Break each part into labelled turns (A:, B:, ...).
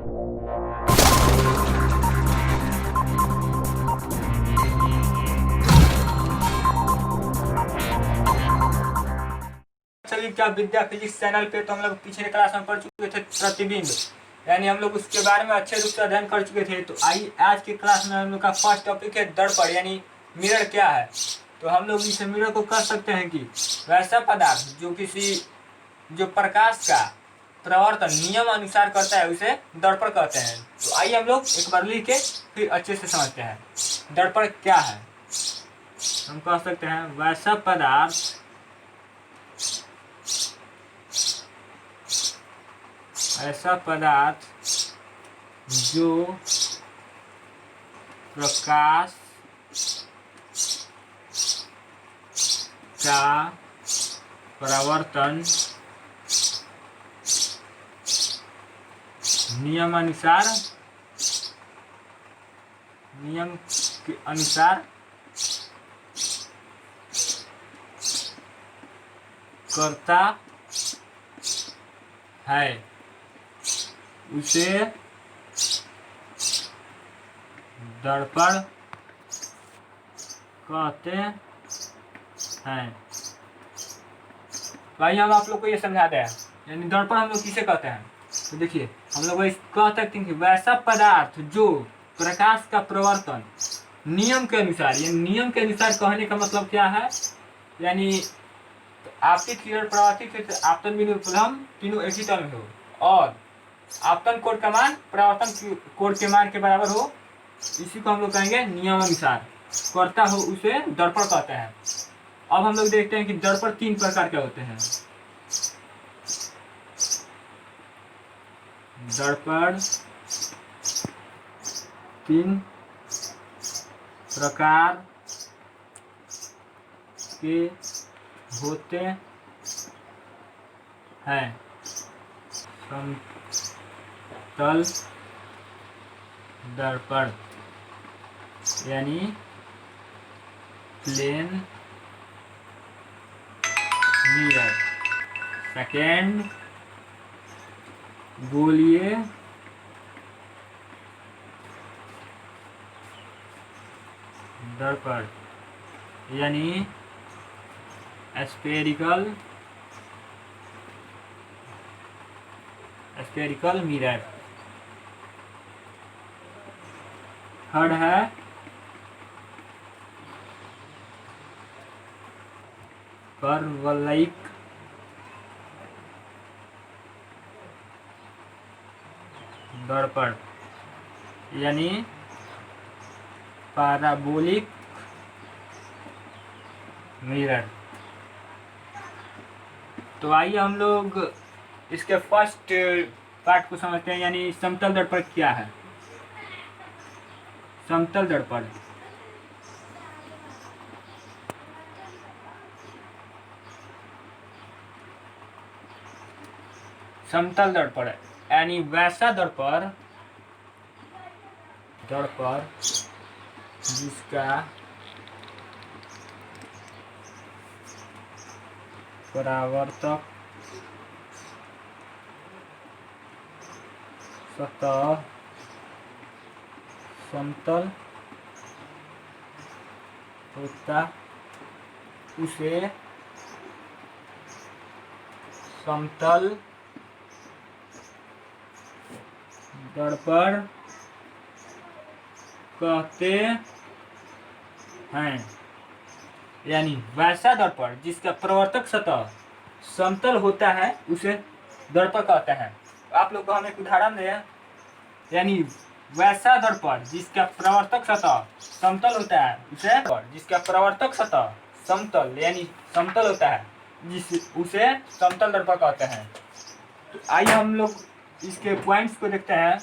A: सभी क्या विद्या physics channel पे तो हम लोग पिछले क्लास में पढ़ चुके थे प्रतिबिंब, यानी हम लोग उसके बारे में अच्छे रूप से अध्ययन कर चुके थे। तो आइए आज की क्लास में हम लोग का फर्स्ट टॉपिक है दर्पण, यानी मिरर क्या है। तो हम लोग इस मिरर को कह सकते हैं कि वैसा पदार्थ जो प्रकाश का प्रवर्तन नियम अनुसार करता है उसे दर्पण कहते हैं। तो आइए हम लोग एक बार लिख के फिर अच्छे से समझते हैं दर्पण क्या है। हम कह सकते हैं वैसा पदार्थ ऐसा पदार्थ जो प्रकाश का परावर्तन नियम के अनुसार करता है उसे दर्पण कहते हैं। तो आइए हम आप लोग को ये समझाते हैं, यानी दर्पण हम लोग किसे कहते हैं। तो देखिए हम लोग कह सकते हैं कि वैसा पदार्थ जो प्रकाश का प्रवर्तन नियम के अनुसार, ये नियम के अनुसार कहने का मतलब क्या है, यानी आपतित किरण परावर्तित क्षेत्र आपतन बिंदु प्रथम तीनों एक ही तल में हो और आपतन कोण का मान परावर्तन कोण के मान के बराबर हो, इसी को हम लोग कहेंगे नियमानुसार करता हो उसे दर्पण कहते हैं। अब हम लोग देखते हैं कि दर्पण तीन प्रकार के होते हैं। दर्पण तीन प्रकार के होते हैं। समतल दर्पण यानी प्लेन मिरर, सेकेंड गोलीय दर्पण यानी स्फेरिकल मिरर, थर्ड है परवलयिक दर्पण यानी पैराबोलिक मिरर। तो आइए हम लोग इसके फर्स्ट पार्ट को समझते हैं, यानी समतल दर्पण क्या है। समतल दर्पण यानी वैसा दर्पण जिसका परावर्तक सतह समतल होता उसे समतल दर्पण कहते हैं। यानी वैसा दर्पण जिसका प्रवर्तक सतह समतल होता है उसे दर्पण कहते हैं। आप लोग को हम एक उदाहरण दें, यानी वैसा दर्पण जिसका प्रवर्तक सतह समतल होता है उसे समतल दर्पण कहते हैं। तो आइए हम लोग इसके पॉइंट्स को देखते हैं।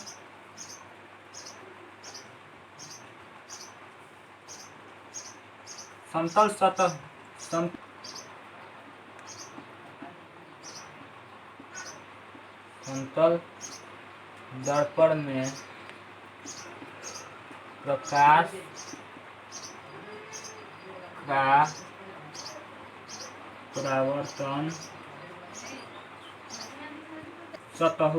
A: समतल दर्पण में प्रकाश का परावर्तन सतह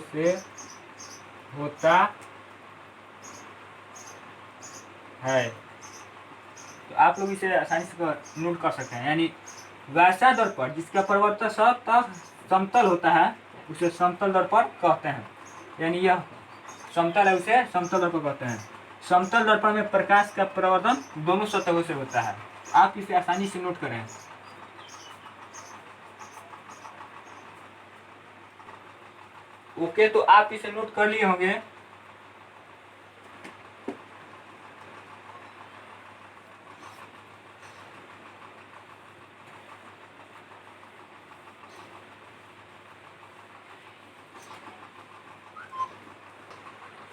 A: से होता है। तो आप लोग इसे आसानी से नोट कर सकते हैं, यानी वैसा दर्पण जिसका परावर्तन सतह समतल होता है उसे समतल दर्पण कहते हैं। यानी यह समतल है उसे समतल दर्पण कहते हैं। समतल दर्पण में प्रकाश का परावर्तन दोनों सतहों से होता है। आप इसे आसानी से नोट करें। ओके, तो आप इसे नोट कर लिए होंगे।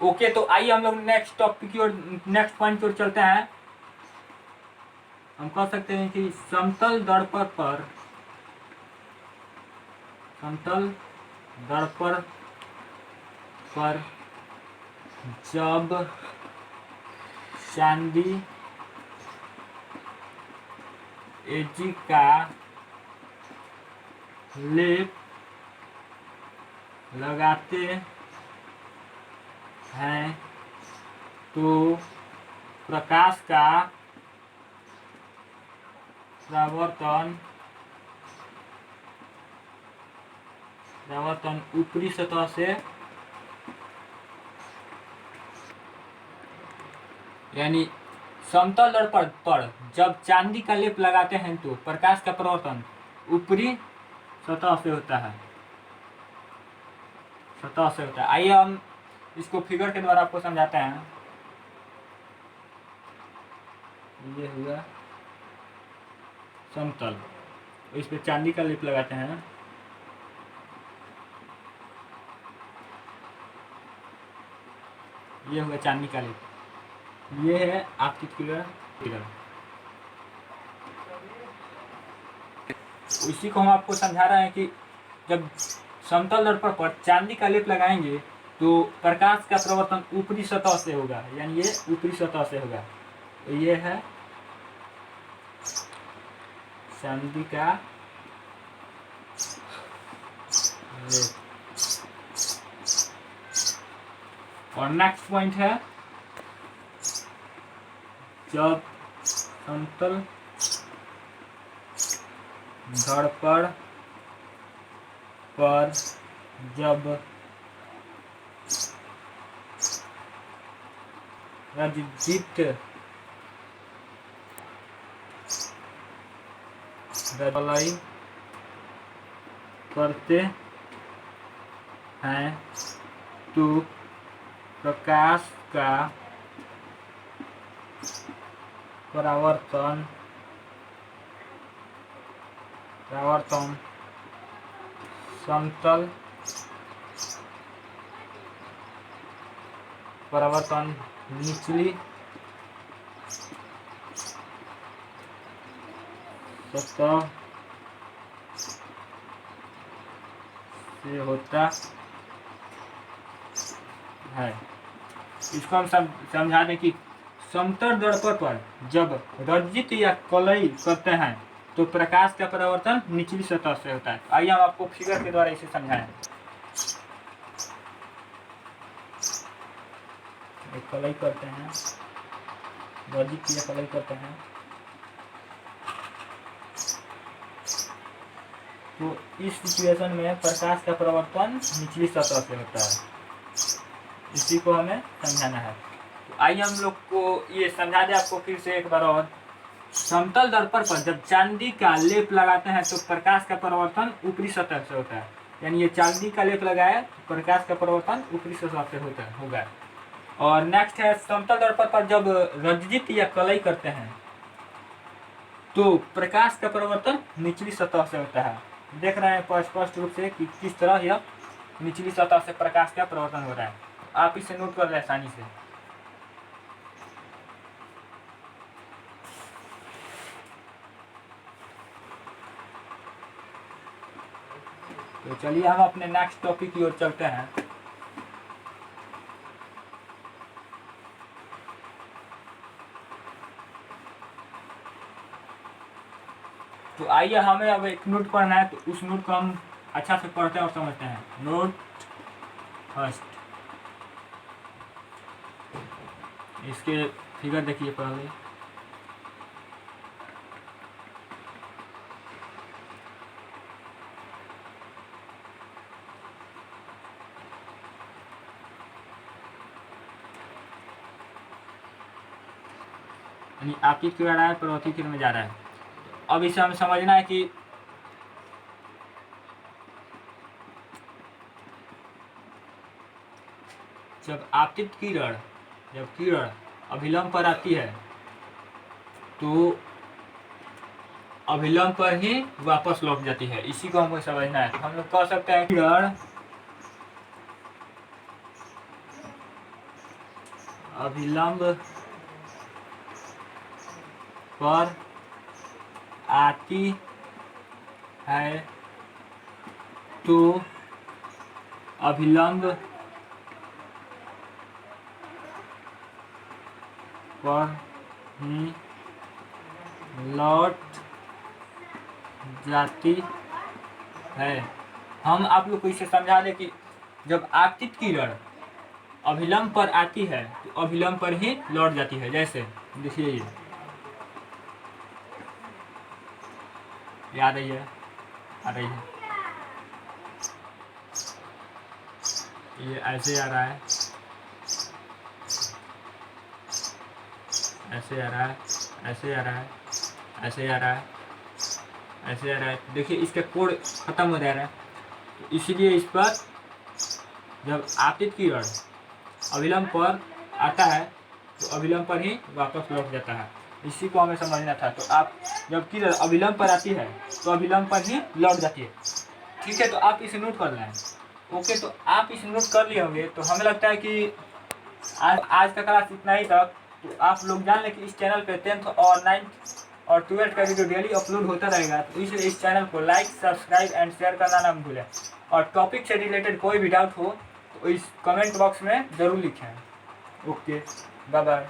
A: ओके, तो आइए हम लोग नेक्स्ट टॉपिक की ओर, नेक्स्ट पॉइंट की ओर चलते हैं। हम कह सकते हैं कि समतल दर्पण पर जब चांदी एजी का लेप लगाते हैं तो प्रकाश का परावर्तन ऊपरी सतह से, यानी समतल दर्पण पर जब चांदी का लेप लगाते हैं तो प्रकाश का परावर्तन ऊपरी सतह से होता है। आइए हम इसको फिगर के द्वारा आपको समझाते हैं। ये हुआ समतल, इस पे चांदी का लेप लगाते हैं। ये हुआ चांदी का लेप, ये है आपकी फिगर। इसी को हम आपको समझा रहे हैं कि जब समतल दर्पण पर चांदी का लेप लगाएंगे तो प्रकाश का परावर्तन ऊपरी सतह से होगा, यानी ये ऊपरी सतह से होगा। तो ये है चांदी का लेप। और नेक्स्ट पॉइंट है जब समतल दर्पण पर जब रंजित दलाई करते हैं तो प्रकाश का परावर्तन समतल परावर्तन निचली सतह से होता है। इसको हम समझा दें कि समतल दर्पण पर जब रंजित या कलई करते हैं तो प्रकाश का परावर्तन निचली सतह से होता है। आइए हम आपको फिगर के द्वारा इसे समझाएं। कलई करते हैं, रंजित या कलई करते हैं तो इस सिचुएशन में प्रकाश का परावर्तन निचली सतह से होता है। इसी को हमें समझाना है। तो आइए हम लोग को ये समझा दें आपको फिर से एक बार और। समतल दर्पण पर जब चांदी का लेप लगाते हैं तो प्रकाश का परावर्तन ऊपरी सतह से होता है, यानी ये चांदी का लेप लगाया तो प्रकाश का परावर्तन ऊपरी सतह से होगा। और नेक्स्ट है समतल दर्पण पर जब रंजित या कलई करते हैं तो प्रकाश का परावर्तन निचली सतह से होता है। देख रहे हैं स्पष्ट रूप से कि किस तरह यह निचली सतह से प्रकाश का परावर्तन हो रहा है। आप इसे नोट कर लें आसानी से। तो चलिए हम अपने नेक्स्ट टॉपिक की ओर चलते हैं। तो आइए हमें अब एक नोट पढ़ना है, तो उस नोट को हम अच्छा से पढ़ते हैं और समझते हैं। नोट फर्स्ट, इसके फिगर देखिए पहले। यानी आपकी क्रिया रहा है, प्रवृत्ति क्रिया में जा रहा है। अब इसे हमें समझना है कि जब आपतित किरण, जब किरण अभिलंब पर आती है तो अभिलंब पर ही वापस लौट जाती है। इसी को हमको समझना है। तो हम लोग कह सकते हैं किरण अभिलंब पर आती है तो अभिलंब पर ही लौट जाती है। हम आप लोग को इसे समझा दें कि जब आपतित किरण अभिलंब पर आती है तो अभिलंब पर ही लौट जाती है। जैसे देखिए ये याद है, ये आ रही है, ये ऐसे आ रहा है, ऐसे आ रहा है, ऐसे आ रहा है, ऐसे आ रहा है, ऐसे आ रहा है। देखिए इसका कोड खत्म हो जा रहा है। तो इसीलिए इस पर जब आपतित किरण अभिलंब पर आता है तो अभिलंब पर ही वापस लौट जाता है। इसी को हमें समझना था। तो आप जब किरण अभिलंब पर आती है तो अभिलंब पर ही लौट जाती है। ठीक है, तो आप इसे नोट कर लें। ओके, तो आप इसे नोट कर लिए होंगे। तो हमें लगता है कि आज का क्लास इतना ही तक। तो आप लोग जान लें कि इस चैनल पे 10th और 9th और 12th का वीडियो डेली अपलोड होता रहेगा। तो इसलिए इस चैनल को लाइक, सब्सक्राइब एंड शेयर करना ना भूलें। और टॉपिक से रिलेटेड कोई भी डाउट हो तो इस कमेंट बॉक्स में ज़रूर लिखें। Okay, bye bye.